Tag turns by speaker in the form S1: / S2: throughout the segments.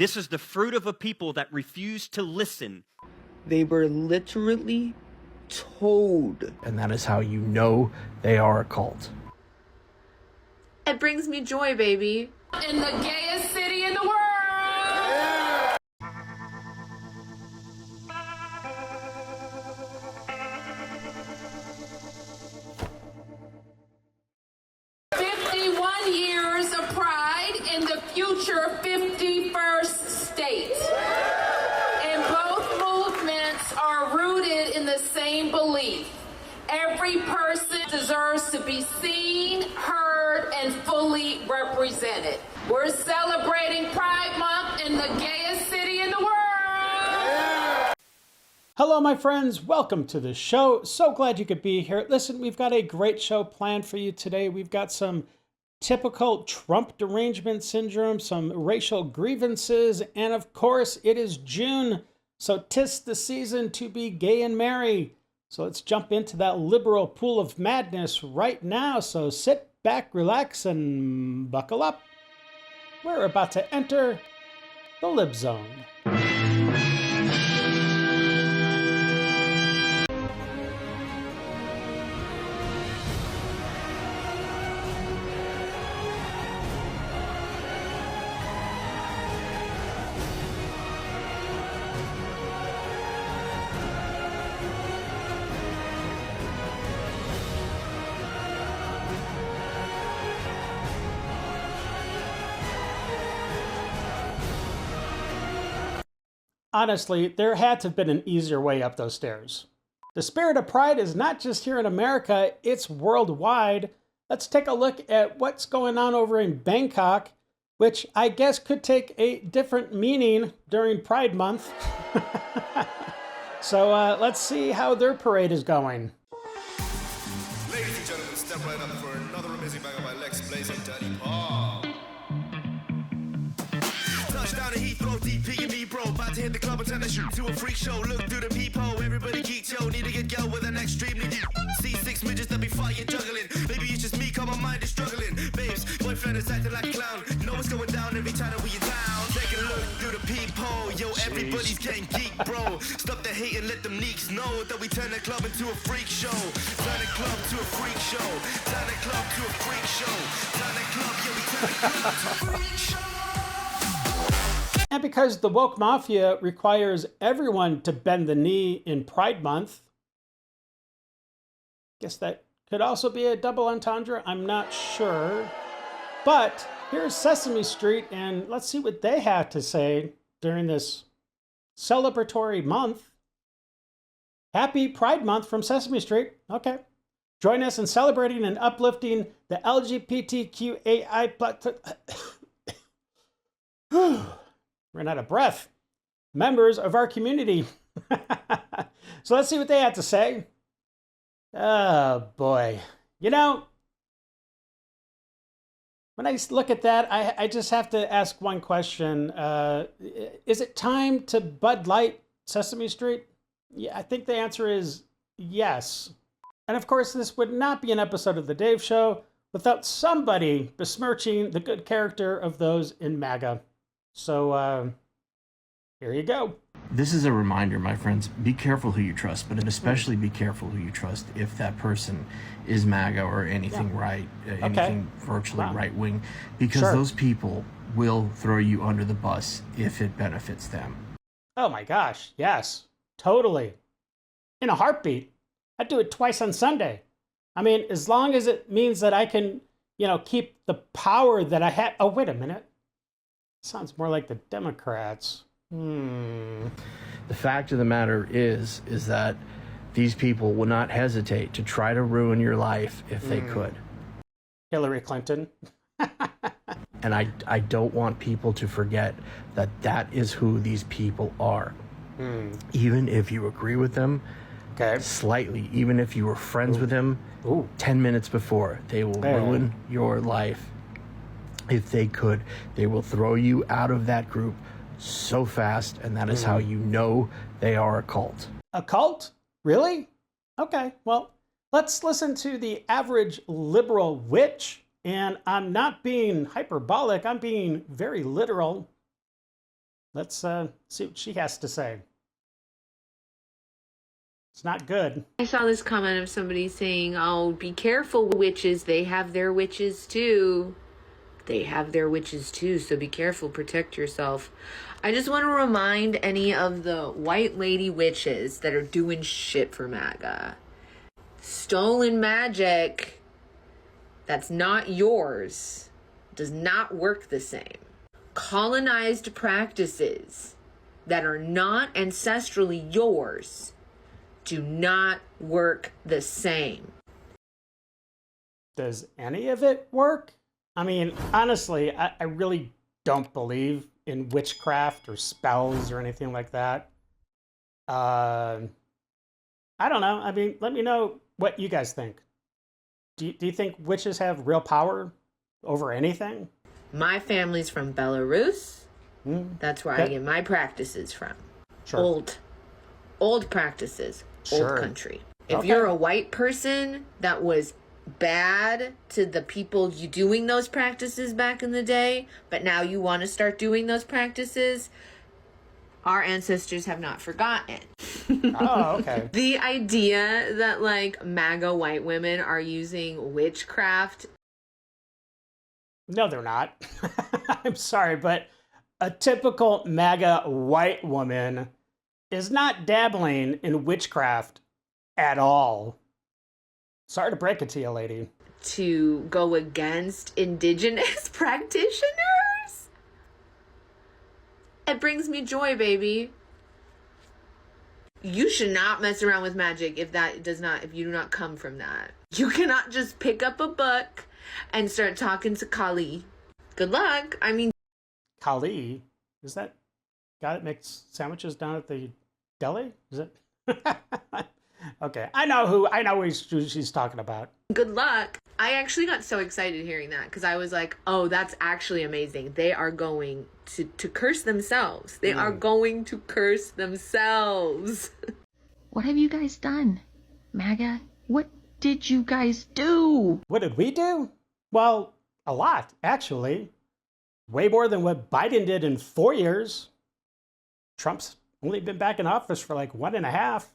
S1: This is the fruit of a people that refuse to listen.
S2: They were literally told.
S3: And that is how you know they are a cult.
S4: It brings me joy, baby.
S5: In the gayest city in the world. 51 years of pride in the future 51st state. And both movements are rooted in the same belief. Every person deserves to be seen, heard, and fully represented. We're celebrating Pride Month in the gayest city in the world.
S6: Hello, my friends. Welcome to the show. So glad you could be here. Listen, we've got a great show planned for you today. We've got some typical Trump derangement syndrome, some racial grievances, and of course, it is June, so 'tis the season to be gay and merry. So let's jump into that liberal pool of madness right now. So sit back, relax, and buckle up. We're about to enter the Lib Zone. Honestly, there had to have been an easier way up those stairs. The spirit of pride is not just here in America, it's worldwide. Let's take a look at what's going on over in Bangkok, which I guess could take a different meaning during Pride Month. So let's see how their parade is going.
S7: Ladies and gentlemen, step right up for another amazing banger by Lex Blaze and Daddy Paul. Touchdown to Heathrow, DP and me, bro. About to hit the club and turn the shoot to a freak show. Look through the peephole, everybody geek, yo. Need to get girl with an extremely deep. See six midgets that be fighting, juggling. Maybe it's just me, cause my mind is struggling. Babes, boyfriend is acting like a clown. You know what's going down every time that we in town. Take a look through the peephole, yo. Everybody's getting geek, bro. Stop the hate and let them neeks know that we turn the club into a freak show. Turn the club to a freak show. Turn the club to a freak show. Turn the club, yeah, we turn the club to a freak show.
S6: And because the woke mafia requires everyone to bend the knee in Pride Month, guess that could also be a double entendre, I'm not sure. But here's Sesame Street, and let's see what they have to say during this celebratory month. Happy Pride Month from Sesame Street. Okay. Join us in celebrating and uplifting the LGBTQAI Ran out of breath. Members of our community. So let's see what they have to say. Oh boy. You know, when I look at that, I just have to ask one question. Is it time to Bud Light Sesame Street? Yeah, I think the answer is yes. And of course, this would not be an episode of The Dave Show without somebody besmirching the good character of those in MAGA. So, here you go.
S3: This is a reminder, my friends, be careful who you trust, but especially be careful who you trust if that person is MAGA or anything anything virtually right-wing, because those people will throw you under the bus if it benefits them.
S6: Oh my gosh, yes, totally. In a heartbeat. I'd do it twice on Sunday. I mean, as long as it means that I can, keep the power that I had. Oh, wait a minute. Sounds more like the Democrats.
S3: The fact of the matter is that these people will not hesitate to try to ruin your life if they could.
S6: Hillary Clinton.
S3: And I don't want people to forget that that is who these people are. Even if you agree with them slightly, even if you were friends with them 10 minutes before, they will ruin your life. If they could, they will throw you out of that group so fast, and that is how you know they are a cult.
S6: A cult? Really? Okay, well, let's listen to the average liberal witch, and I'm not being hyperbolic, I'm being very literal. Let's see what she has to say. It's not good.
S4: I saw this comment of somebody saying, oh, be careful, witches. They have their witches too. They have their witches too, so be careful. Protect yourself. I just want to remind any of the white lady witches that are doing shit for MAGA. Stolen magic that's not yours does not work the same. Colonized practices that are not ancestrally yours do not work the same.
S6: Does any of it work? I mean, honestly, I really don't believe in witchcraft or spells or anything like that. I don't know. I mean, let me know what you guys think. Do you think witches have real power over anything?
S4: My family's from Belarus. That's where I get my practices from.
S6: Sure.
S4: Old practices.
S6: Sure.
S4: Old country. If you're a white person that was bad to the people you doing those practices back in the day, but now you want to start doing those practices, our ancestors have not forgotten.
S6: Oh, okay.
S4: The idea that like MAGA white women are using witchcraft.
S6: No, they're not. I'm sorry, but a typical MAGA white woman is not dabbling in witchcraft at all. Sorry to break it to you, lady.
S4: To go against indigenous practitioners? It brings me joy, baby. You should not mess around with magic if you do not come from that. You cannot just pick up a book and start talking to Kali. Good luck. I mean,
S6: Kali? Is that guy that makes sandwiches down at the deli? Is it? Okay, I know who she's talking about.
S4: good luck. I actually got so excited hearing that because I was like, oh, that's actually amazing. They are going to curse themselves. They are going to curse themselves.
S8: What have you guys done? MAGA, what did you guys do?
S6: What did we do? Well, a lot, actually. Way more than what Biden did in 4 years. Trump's only been back in office for like 1.5.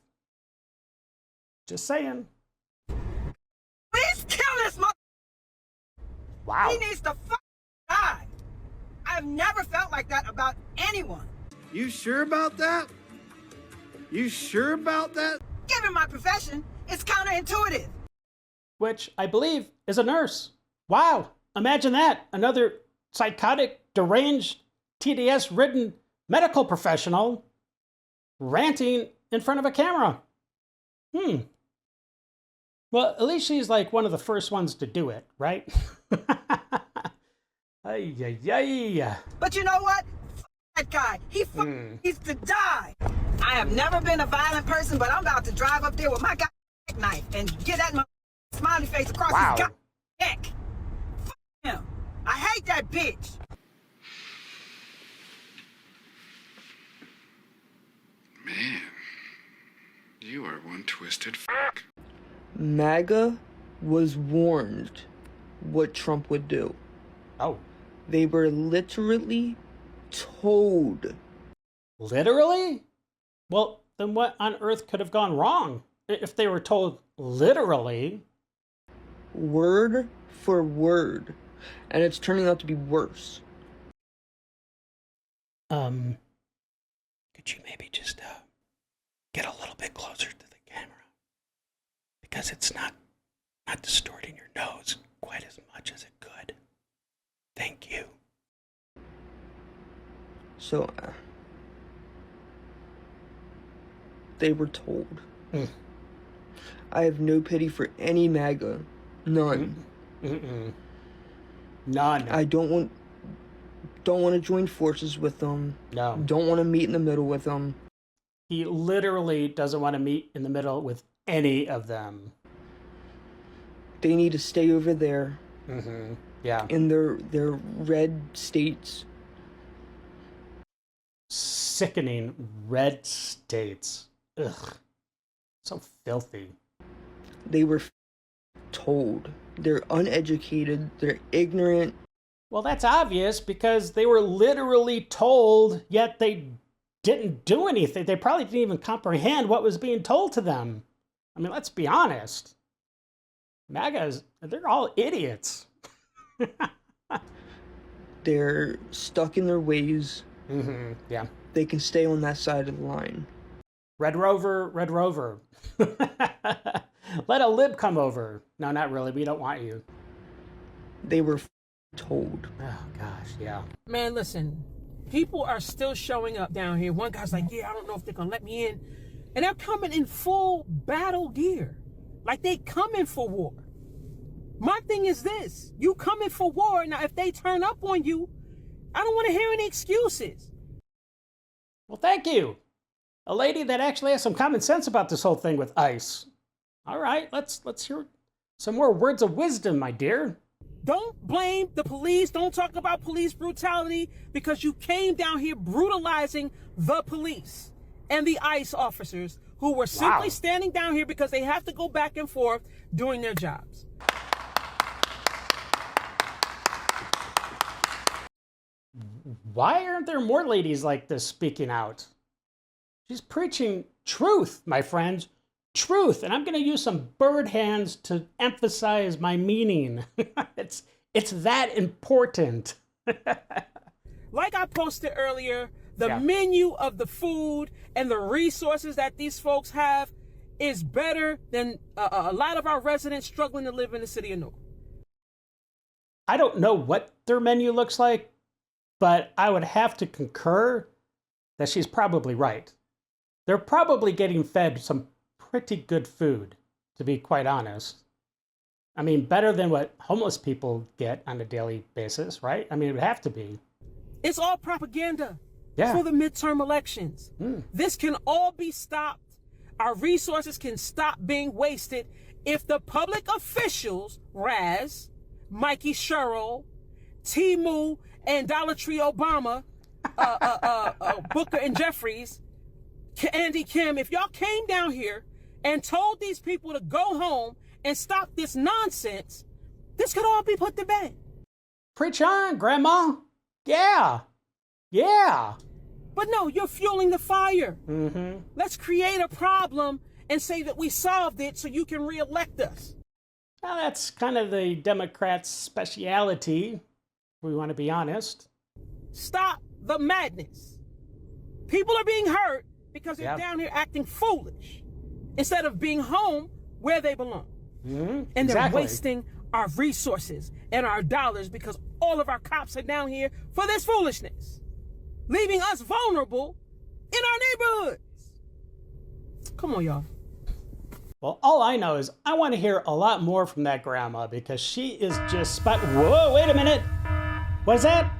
S6: Just saying.
S9: Please kill this mother.
S6: Wow.
S9: He needs to die. I've never felt like that about anyone.
S10: You sure about that? You sure about that?
S9: Given my profession, it's counterintuitive.
S6: Which I believe is a nurse. Wow. Imagine that. Another psychotic, deranged, TDS-ridden medical professional ranting in front of a camera. Well, at least she's like one of the first ones to do it, right? Ay, ay, ay.
S9: But you know what? That guy. He needs to die. I have never been a violent person, but I'm about to drive up there with my knife and get that smiley face across his neck. Him. I hate that bitch.
S10: Man, you are one twisted f***.
S2: MAGA was warned what Trump would do.
S6: Oh.
S2: They were literally told.
S6: Literally? Well, then what on earth could have gone wrong if they were told literally?
S2: Word for word. And it's turning out to be worse.
S3: Could you maybe just get a little bit closer to the camera? Because it's not distorting your nose quite as much as it could. Thank you.
S2: So, they were told. I have no pity for any MAGA. None.
S6: None.
S2: I don't want to join forces with them.
S6: No.
S2: Don't want to meet in the middle with them.
S6: He literally doesn't want to meet in the middle with any of them.
S2: They need to stay over there.
S6: Yeah.
S2: In their red states.
S6: Sickening red states. Ugh. So filthy.
S2: They were told. They're uneducated. They're ignorant.
S6: Well, that's obvious because they were literally told, yet they didn't do anything. They probably didn't even comprehend what was being told to them. I mean, let's be honest. MAGAs, they're all idiots.
S2: They're stuck in their ways.
S6: Mm-hmm. Yeah.
S2: They can stay on that side of the line.
S6: Red Rover, Red Rover. Let a lib come over. No, not really. We don't want you.
S2: They were told.
S6: Oh, gosh, yeah.
S11: Man, listen. People are still showing up down here. One guy's like, yeah, I don't know if they're going to let me in. And they're coming in full battle gear. Like they coming for war. My thing is this. You coming for war. Now, if they turn up on you, I don't want to hear any excuses.
S6: Well, thank you. A lady that actually has some common sense about this whole thing with ICE. All right, let's hear some more words of wisdom, my dear.
S11: Don't blame the police. Don't talk about police brutality because you came down here brutalizing the police and the ICE officers who were simply standing down here because they have to go back and forth doing their jobs.
S6: Why aren't there more ladies like this speaking out? She's preaching truth, my friends. Truth. And I'm going to use some bird hands to emphasize my meaning. It's that important.
S11: Like I posted earlier, the menu of the food and the resources that these folks have is better than a lot of our residents struggling to live in the city of Newark.
S6: I don't know what their menu looks like, but I would have to concur that she's probably right. They're probably getting fed some pretty good food, to be quite honest. I mean, better than what homeless people get on a daily basis, right? I mean, it would have to be.
S11: It's all propaganda
S6: for
S11: the midterm elections. This can all be stopped. Our resources can stop being wasted if the public officials, Raz, Mikey Sherrill, Timu, and Dollar Tree Obama, Booker and Jeffries, Andy Kim, if y'all came down here and told these people to go home and stop this nonsense, this could all be put to bed.
S6: Preach on, Grandma. Yeah. Yeah.
S11: But no, you're fueling the fire.
S6: Mm-hmm.
S11: Let's create a problem and say that we solved it so you can reelect us.
S6: Well, that's kind of the Democrats' speciality, if we want to be honest.
S11: Stop the madness. People are being hurt because they're down here acting foolish instead of being home where they belong. And they're wasting our resources and our dollars because all of our cops are down here for this foolishness, leaving us vulnerable in our neighborhoods. Come on, y'all.
S6: Well, all I know is I want to hear a lot more from that grandma because she is just Whoa, wait a minute. What is that?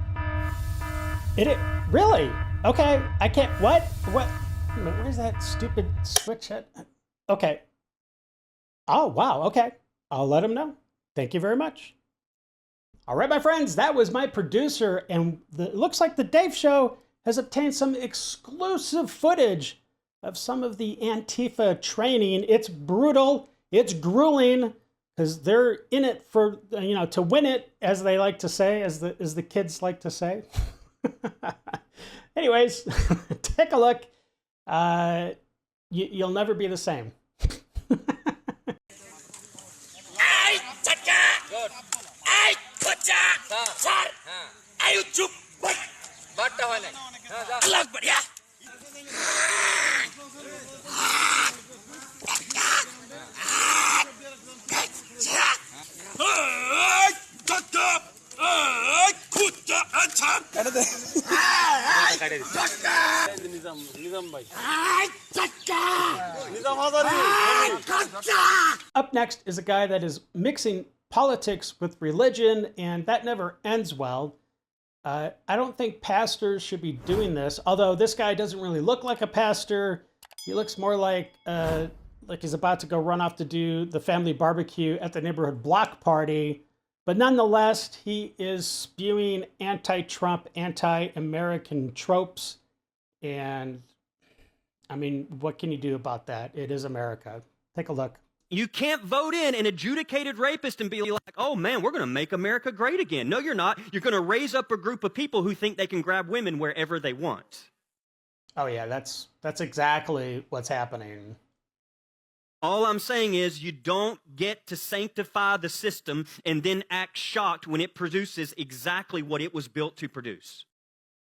S6: Really? Okay, I can't. What? Where's that stupid switch at? Okay. Oh, wow. Okay. I'll let him know. Thank you very much. All right, my friends, that was my producer, and it looks like the Dave Show has obtained some exclusive footage of some of the Antifa training. It's brutal. It's grueling because they're in it for, to win it, as they like to say, as the kids like to say. Anyways, take a look. You'll never be the same. Up next is a guy that is mixing politics with religion, and that never ends well. I don't think pastors should be doing this, although this guy doesn't really look like a pastor. He looks more like he's about to go run off to do the family barbecue at the neighborhood block party. But nonetheless, he is spewing anti-Trump, anti-American tropes. And, I mean, what can you do about that? It is America. Take a look.
S1: You can't vote in an adjudicated rapist and be like, oh man, we're going to make America great again. No, you're not. You're going to raise up a group of people who think they can grab women wherever they want.
S6: Oh yeah, that's exactly what's happening.
S1: All I'm saying is you don't get to sanctify the system and then act shocked when it produces exactly what it was built to produce.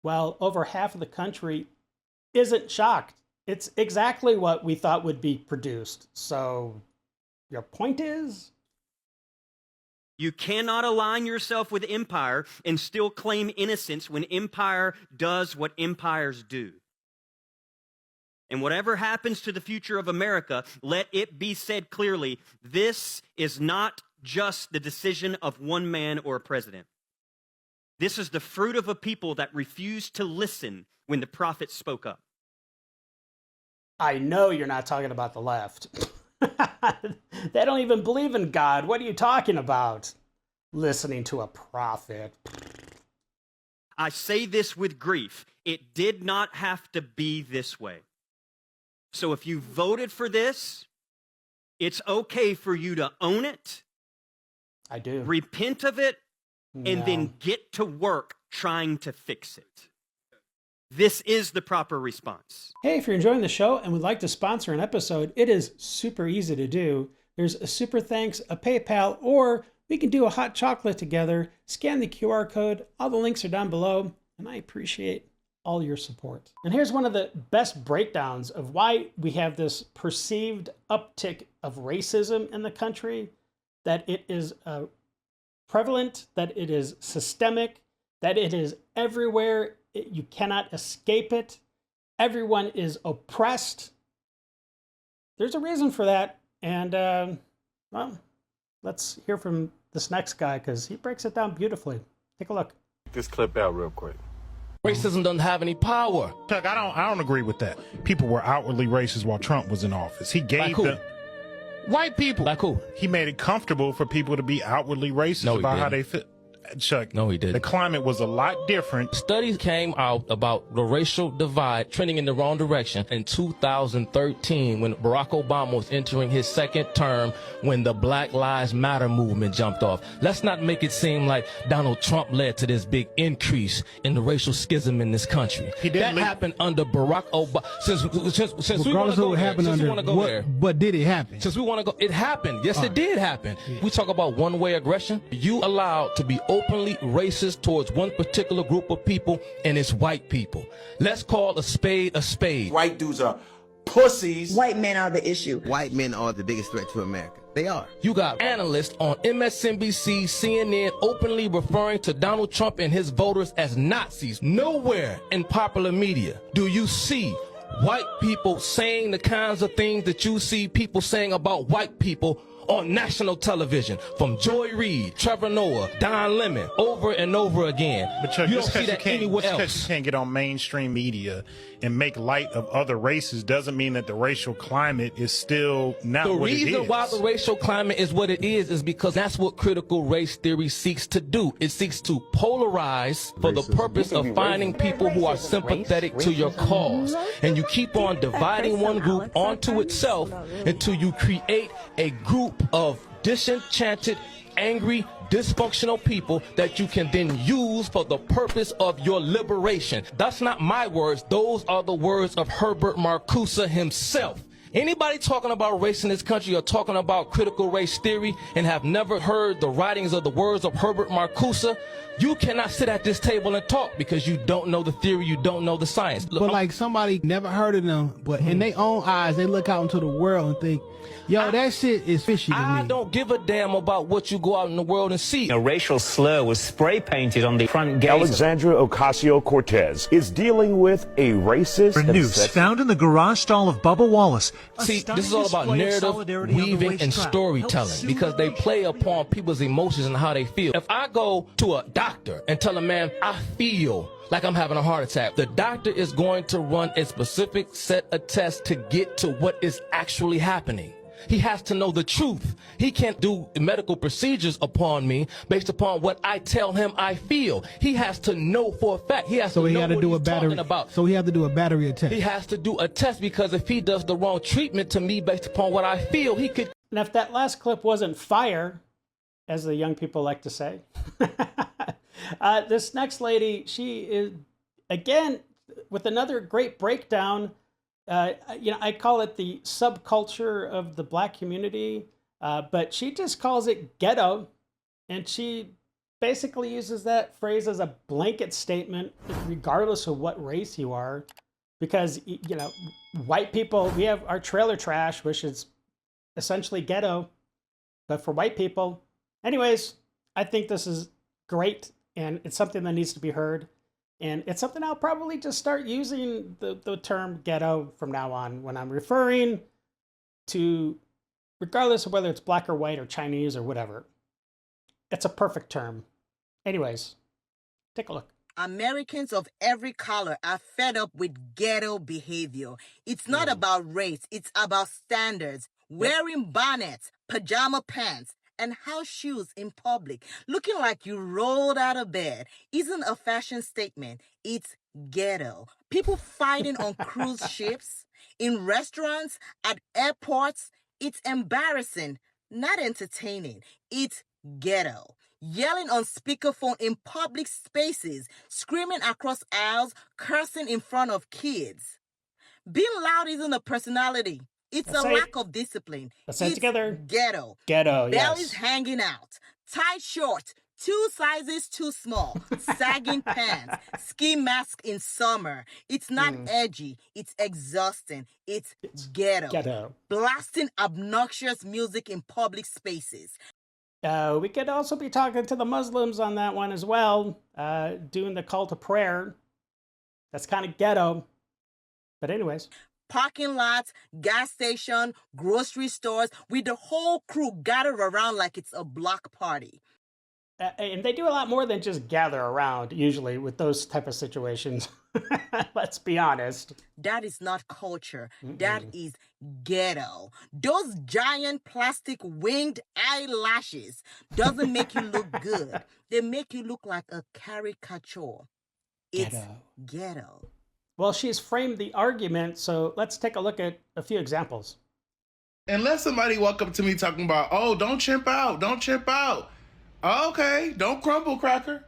S6: Well, over half of the country isn't shocked. It's exactly what we thought would be produced. So your point is?
S1: You cannot align yourself with empire and still claim innocence when empire does what empires do. And whatever happens to the future of America, let it be said clearly, this is not just the decision of one man or a president. This is the fruit of a people that refused to listen when the prophets spoke up.
S6: I know you're not talking about the left. They don't even believe in God. What are you talking about? Listening to a prophet.
S1: I say this with grief. It did not have to be this way. So if you voted for this, it's okay for you to own it.
S6: I do.
S1: Repent of it, and then get to work trying to fix it. This is the proper response.
S6: Hey, if you're enjoying the show and would like to sponsor an episode, it is super easy to do. There's a super thanks, a PayPal, or we can do a hot chocolate together. Scan the QR code. All the links are down below, and I appreciate all your support. And here's one of the best breakdowns of why we have this perceived uptick of racism in the country, that it is prevalent, that it is systemic, that it is everywhere. You cannot escape it. Everyone is oppressed. There's a reason for that. And, well, let's hear from this next guy because he breaks it down beautifully. Take a look.
S12: This clip out real quick.
S13: Racism doesn't have any power.
S14: Chuck, I don't agree with that. People were outwardly racist while Trump was in office. He gave the white people.
S13: Like who?
S14: He made it comfortable for people to be outwardly racist about how they feel. Chuck,
S13: no, he didn't.
S14: The climate was a lot different.
S13: Studies came out about the racial divide trending in the wrong direction in 2013 when Barack Obama was entering his second term, when the Black Lives Matter movement jumped off. Let's not make it seem like Donald Trump led to this big increase in the racial schism in this country. That happened under Barack Obama. Since we want to go there,
S15: but did it happen?
S13: Since we want to go, it happened. Yes, it did happen. Yeah. We talk about one-way aggression. You allowed to be openly racist towards one particular group of people, and it's white people. Let's call a spade a spade.
S16: White dudes are pussies.
S17: White men are the issue.
S16: White men are the biggest threat to America. They are.
S13: You got analysts on MSNBC, CNN openly referring to Donald Trump and his voters as Nazis. Nowhere in popular media do you see white people saying the kinds of things that you see people saying about white people on national television, from Joy Reid, Trevor Noah, Don Lemon, over and over again.
S14: But Chuck,
S13: you don't see that anywhere else.
S14: You can't get on mainstream media and make light of other races doesn't mean that the racial climate is still not what it is.
S13: The reason why the racial climate is what it is because that's what critical race theory seeks to do. It seeks to polarize for the purpose of finding people who are sympathetic to your cause. And you keep on dividing one group onto itself until you create a group of disenchanted, angry, dysfunctional people that you can then use for the purpose of your liberation. That's not my words. Those are the words of Herbert Marcuse himself. Anybody talking about race in this country or talking about critical race theory and have never heard the writings or the words of Herbert Marcuse, you cannot sit at this table and talk because you don't know the theory, you don't know the science.
S15: But like somebody never heard of them, but in their own eyes, they look out into the world and think, yo, that shit is fishy to me.
S13: I don't give a damn about what you go out in the world and see.
S18: A racial slur was spray painted on the front gate.
S19: Alexandria Ocasio-Cortez is dealing with a racist
S20: noose found in the garage stall of Bubba Wallace.
S13: See, this is all about narrative weaving and storytelling because they play upon people's emotions and how they feel. If I go to a doctor and tell a man, I feel like I'm having a heart attack, the doctor is going to run a specific set of tests to get to what is actually happening. He has to know the truth. He can't do medical procedures upon me based upon what I tell him I feel. He has to know for a fact. He has to know what he's talking about.
S15: So he has to do a battery test.
S13: He has to do a test because if he does the wrong treatment to me based upon what I feel, he could
S6: And if that last clip wasn't fire, as the young people like to say, this next lady, she is, again, with another great breakdown. I call it the subculture of the black community, but she just calls it ghetto. And she basically uses that phrase as a blanket statement, regardless of what race you are. Because, white people, we have our trailer trash, which is essentially ghetto, but for white people. Anyways, I think this is great, and it's something that needs to be heard. And it's something I'll probably just start using the term ghetto from now on when I'm referring to, regardless of whether it's black or white or Chinese or whatever. It's a perfect term. Anyways, take a look.
S17: Americans of every color are fed up with ghetto behavior. It's not about race, it's about standards. Wearing bonnets, pajama pants, and house shoes in public, looking like you rolled out of bed, isn't a fashion statement. It's ghetto. People fighting on cruise ships, in restaurants, at airports. It's embarrassing, not entertaining. It's ghetto. Yelling on speakerphone in public spaces, screaming across aisles, cursing in front of kids. Being loud isn't a personality. It's a lack of discipline.
S6: Let's say it together.
S17: Ghetto.
S6: Ghetto,
S17: Bellies
S6: yes.
S17: hanging out. Tight shorts. 2 sizes too small. Sagging pants. Ski mask in summer. It's not edgy. It's exhausting. It's ghetto.
S6: Ghetto.
S17: Blasting obnoxious music in public spaces.
S6: We could also be talking to the Muslims on that one as well, doing the call to prayer. That's kind of ghetto. But anyways.
S17: Parking lots, gas station, grocery stores, with the whole crew gathered around like it's a block party.
S6: And they do a lot more than just gather around, usually, with those type of situations. Let's be honest.
S17: That is not culture. That is ghetto. Those giant plastic winged eyelashes doesn't make you look good. They make you look like a caricature. It's ghetto.
S6: Well, she's framed the argument, so let's take a look at a few examples.
S21: Unless somebody walk up to me talking about, oh, don't chimp out, don't chimp out. Okay, don't crumble, Cracker.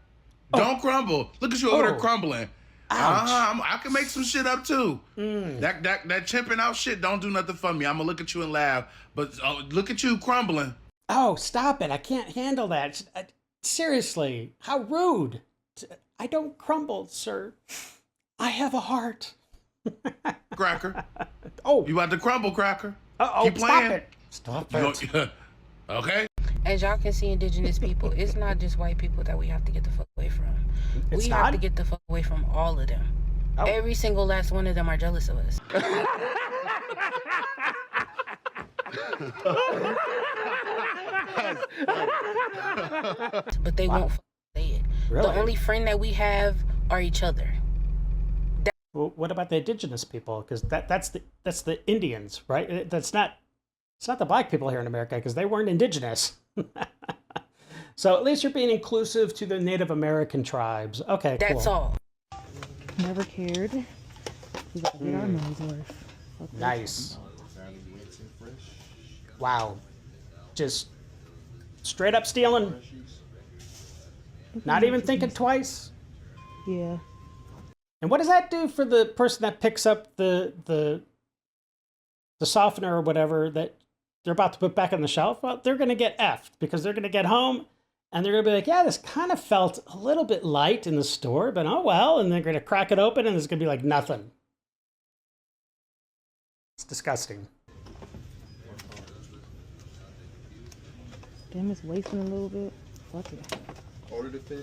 S21: Don't crumble. Look at you over there crumbling. I can make some shit up too. That chimping out shit don't do nothing for me. I'm gonna look at you and laugh, but look at you crumbling.
S6: Oh, stop it. I can't handle that. Seriously, how rude. I don't crumble, sir. I have a heart.
S21: Cracker.
S6: Oh.
S21: You about to crumble, Cracker.
S6: Keep playing. Stop it.
S21: Okay.
S22: As y'all can see, indigenous people, it's not just white people that we have to get the fuck away from. We have to get the fuck away from all of them. Every single last one of them are jealous of us. But they won't say it.
S6: Really?
S22: The only friend that we have are each other.
S6: Well, what about the indigenous people? Because that's the Indians, right? It's not the black people here in America because they weren't indigenous. So at least you're being inclusive to the Native American tribes. Okay, cool.
S22: That's all.
S23: Never cared. We got to get our money's worth.
S6: Nice. Wow. Just straight up stealing. Not even thinking twice.
S23: Yeah.
S6: And what does that do for the person that picks up the softener or whatever that they're about to put back on the shelf? Well, they're going to get effed because they're going to get home and they're going to be like, yeah, this kind of felt a little bit light in the store, but oh well. And they're going to crack it open and it's going to be like nothing. It's disgusting.
S23: Damn, it's wasting a little bit. Fuck it.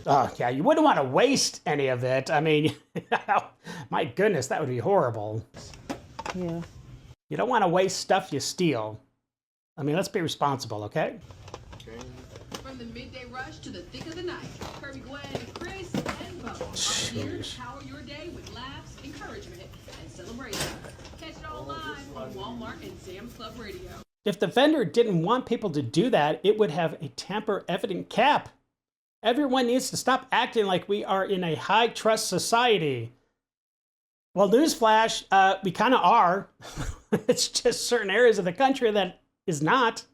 S6: Oh, yeah, you wouldn't want to waste any of it. I mean, my goodness, that would be horrible.
S23: Yeah.
S6: You don't want to waste stuff you steal. I mean, let's be responsible, okay?
S24: From the midday rush to the thick of the night, Kirby, Gwen, Chris, and Bo are here to power your day with laughs, encouragement, and celebration. Catch it all live on Walmart and Sam's Club Radio.
S6: If the vendor didn't want people to do that, it would have a tamper-evident cap. Everyone needs to stop acting like we are in a high-trust society. Well, newsflash, we kind of are. It's just certain areas of the country that is not.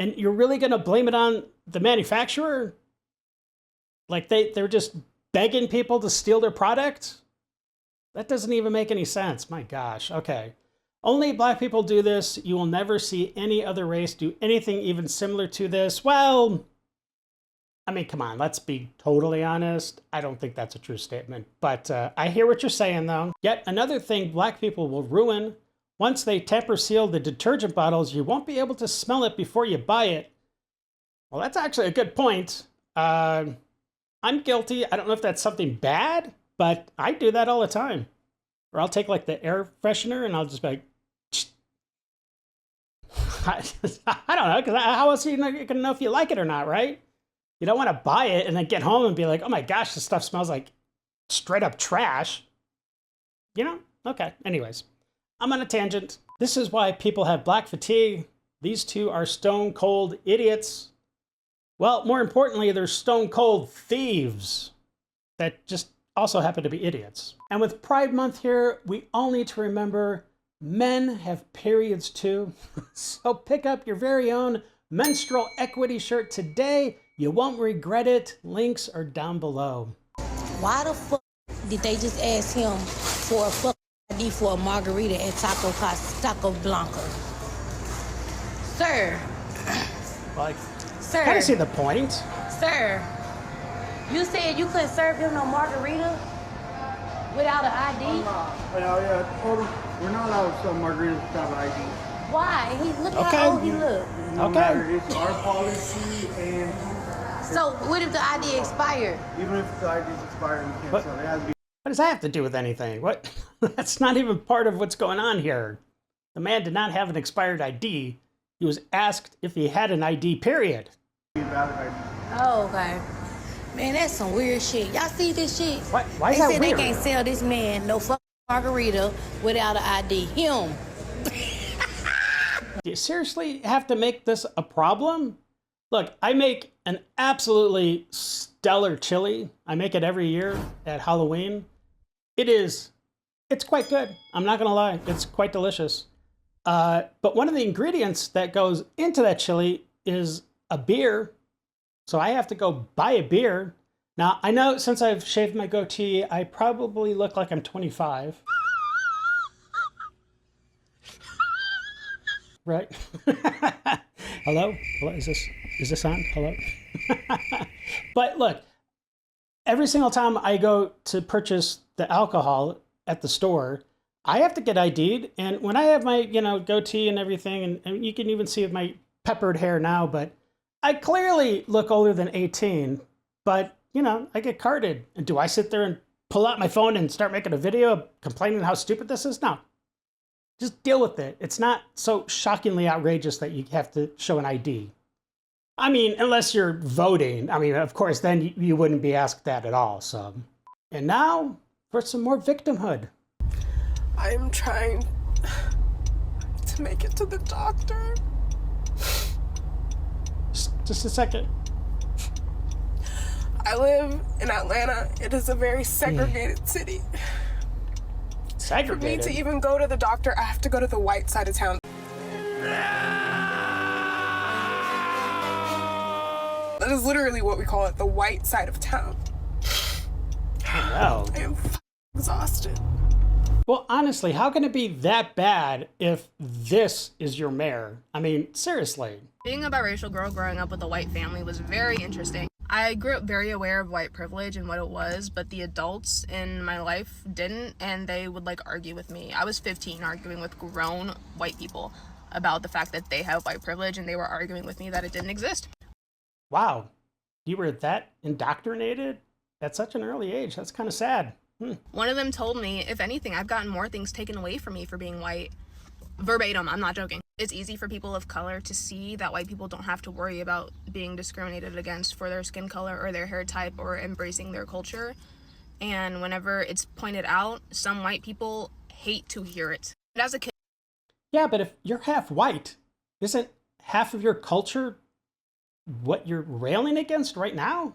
S6: And you're really going to blame it on the manufacturer? Like they're just begging people to steal their product? That doesn't even make any sense. My gosh. Okay. Only black people do this. You will never see any other race do anything even similar to this. Well, I mean, come on, let's be totally honest. I don't think that's a true statement, but I hear what you're saying though. Yet another thing black people will ruin. Once they tamper seal the detergent bottles, you won't be able to smell it before you buy it. Well, that's actually a good point. I'm guilty. I don't know if that's something bad, but I do that all the time. Or I'll take like the air freshener and I'll just be like, I don't know, because how else are you going to know if you like it or not, right? You don't want to buy it and then get home and be like, oh my gosh, this stuff smells like straight up trash. You know? Okay. Anyways, I'm on a tangent. This is why people have black fatigue. These two are stone cold idiots. Well, more importantly, they're stone cold thieves that just also happen to be idiots. And with Pride Month here, we all need to remember men have periods too. So pick up your very own MENstural Equity shirt today. You won't regret it. Links are down below.
S4: Why the fuck did they just ask him for a fuck ID for a margarita at Taco Blanca? Sir.
S6: Like,
S4: Sir.
S6: kind of see the point.
S4: Sir, you said you couldn't serve him no margarita without an ID?
S5: Yeah, told him we're not allowed to sell margaritas without an ID.
S4: Why? Look at how old he look.
S5: No matter, it's our policy, and
S4: so what if the ID expired?
S5: even if the ID is expired, we can't sell it. It has to be.
S6: What does that have to do with anything? What? That's not even part of what's going on here. The man did not have an expired ID. He was asked if he had an ID, period.
S4: Oh, okay. Man, that's some weird shit. Y'all see this shit?
S6: Why is
S4: they
S6: that
S4: said
S6: weird?
S4: They can't sell this man no fucking margarita without an ID. Him.
S6: Do you seriously have to make this a problem? Look, I make an absolutely stellar chili. I make it every year at Halloween. It's quite good. I'm not gonna lie, it's quite delicious. But one of the ingredients that goes into that chili is a beer. So I have to go buy a beer. Now, I know since I've shaved my goatee, I probably look like I'm 25. Right? Hello? Hello? Is this on? Hello? But look, every single time I go to purchase the alcohol at the store, I have to get ID'd. And when I have my, goatee and everything, and you can even see my peppered hair now, but I clearly look older than 18, but, I get carded. And do I sit there and pull out my phone and start making a video complaining how stupid this is? No. Just deal with it. It's not so shockingly outrageous that you have to show an ID. I mean, unless you're voting. I mean, of course, then you wouldn't be asked that at all. So, and now for some more victimhood.
S7: I'm trying to make it to the doctor.
S6: Just a second.
S7: I live in Atlanta. It is a very segregated city.
S6: Segregated?
S7: For me to even go to the doctor, I have to go to the white side of town. That is literally what we call it, the white side of town.
S6: Wow.
S7: I am exhausted.
S6: Well, honestly, how can it be that bad if this is your mayor? I mean, seriously.
S8: Being a biracial girl growing up with a white family was very interesting. I grew up very aware of white privilege and what it was, but the adults in my life didn't, and they would argue with me. I was 15 arguing with grown white people about the fact that they have white privilege, and they were arguing with me that it didn't exist.
S6: Wow. You were that indoctrinated at such an early age. That's kind of sad.
S8: One of them told me, if anything, I've gotten more things taken away from me for being white. Verbatim, I'm not joking. It's easy for people of color to see that white people don't have to worry about being discriminated against for their skin color or their hair type or embracing their culture. And whenever it's pointed out, some white people hate to hear it. And as a kid...
S6: Yeah, but if you're half white, isn't half of your culture what you're railing against right now?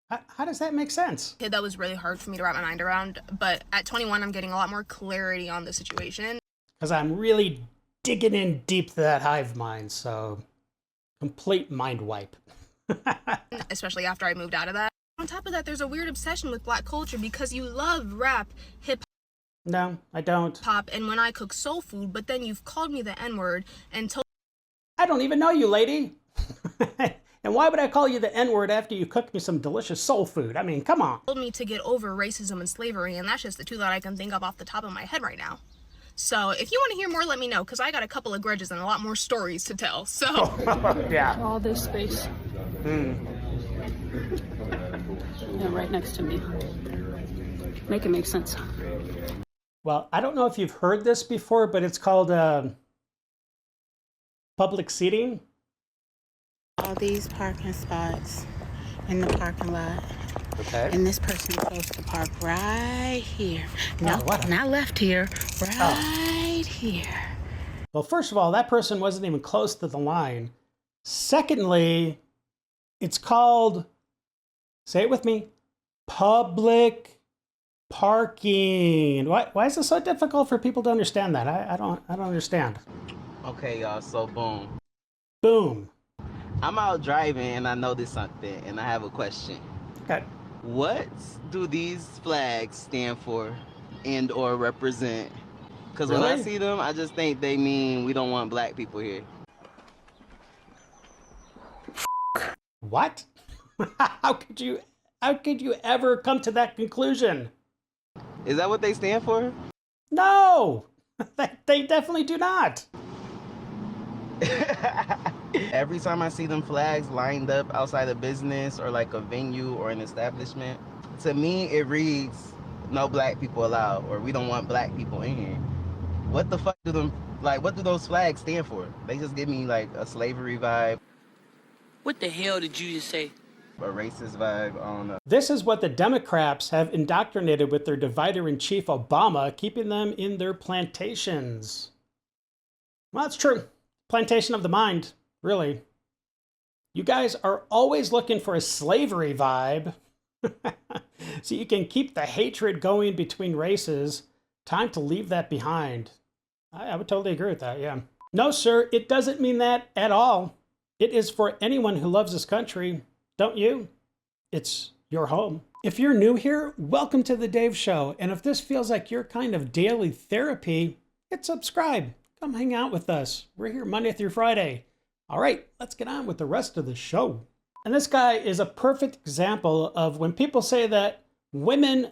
S6: How does that make sense?
S8: Kid, that was really hard for me to wrap my mind around. But at 21, I'm getting a lot more clarity on the situation.
S6: Because I'm really digging in deep to that hive mind, so Complete mind wipe.
S8: Especially after I moved out of that. On top of that, there's a weird obsession with black culture because you love rap, hip
S6: No, I don't.
S8: hop, and when I cook soul food, but then you've called me the N-word and told
S6: I don't even know you, lady. And why would I call you the N-word after you cooked me some delicious soul food? I mean, come on.
S8: told me to get over racism and slavery, and that's just the two that I can think of off the top of my head right now. So if you want to hear more, let me know, because I got a couple of grudges and a lot more stories to tell. So
S6: yeah.
S2: All this space. Yeah, right next to me. Make it make sense.
S6: Well, I don't know if you've heard this before, but it's called public seating.
S3: All these parking spots in the parking lot.
S6: Okay.
S3: And this person is supposed to park right here. No,
S6: what?
S3: not left here. Right here.
S6: Well, first of all, that person wasn't even close to the line. Secondly, it's called, say it with me, public parking. Why is this so difficult for people to understand that? I don't understand.
S9: Okay, y'all, so boom.
S6: Boom.
S9: I'm out driving and I noticed something and I have a question.
S6: Okay.
S9: What do these flags stand for and or represent? Because when I
S6: Really?
S9: see them, I just think they mean we don't want black people here.
S6: What? How could you ever come to that conclusion?
S9: Is that what they stand for?
S6: No, they definitely do not.
S9: Every time I see them flags lined up outside a business or like a venue or an establishment, to me it reads no black people allowed or we don't want black people in here. What the fuck what do those flags stand for? They just give me like a slavery vibe.
S10: What the hell did you just say?
S9: A racist vibe, I don't know.
S6: This is what the Democrats have indoctrinated with their divider-in-chief Obama, keeping them in their plantations. Well, that's true. Plantation of the mind, really. You guys are always looking for a slavery vibe so you can keep the hatred going between races. Time to leave that behind. I would totally agree with that, yeah. No, sir, it doesn't mean that at all. It is for anyone who loves this country, don't you? It's your home. If you're new here, welcome to The Dave Show. And if this feels like your kind of daily therapy, hit subscribe. Come hang out with us. We're here Monday through Friday. All right, let's get on with the rest of the show. And this guy is a perfect example of when people say that women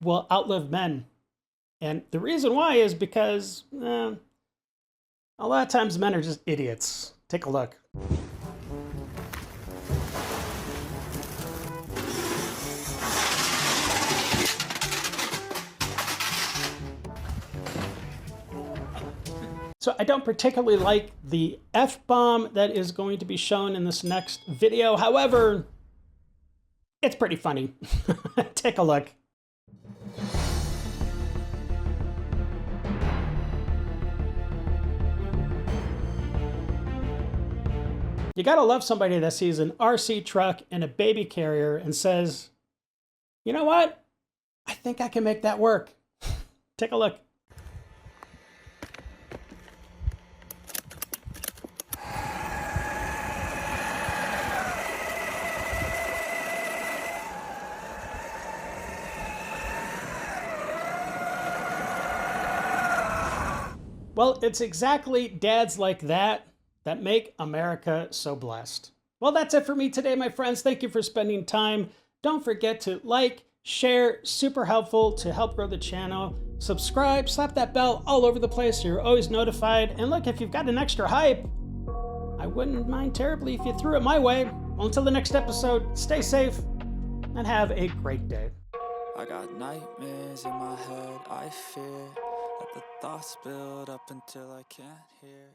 S6: will outlive men. And the reason why is because a lot of times men are just idiots. Take a look. So I don't particularly like the F-bomb that is going to be shown in this next video. However, it's pretty funny. Take a look. You gotta love somebody that sees an RC truck and a baby carrier and says, you know what? I think I can make that work. Take a look. Well, it's exactly dads like that that make America so blessed. Well, that's it for me today, my friends. Thank you for spending time. Don't forget to like, share, super helpful to help grow the channel. Subscribe, slap that bell all over the place so you're always notified. And look, if you've got an extra hype, I wouldn't mind terribly if you threw it my way. Well, until the next episode, stay safe and have a great day.
S25: I got nightmares in my head, I fear that the thoughts build up until I can't hear.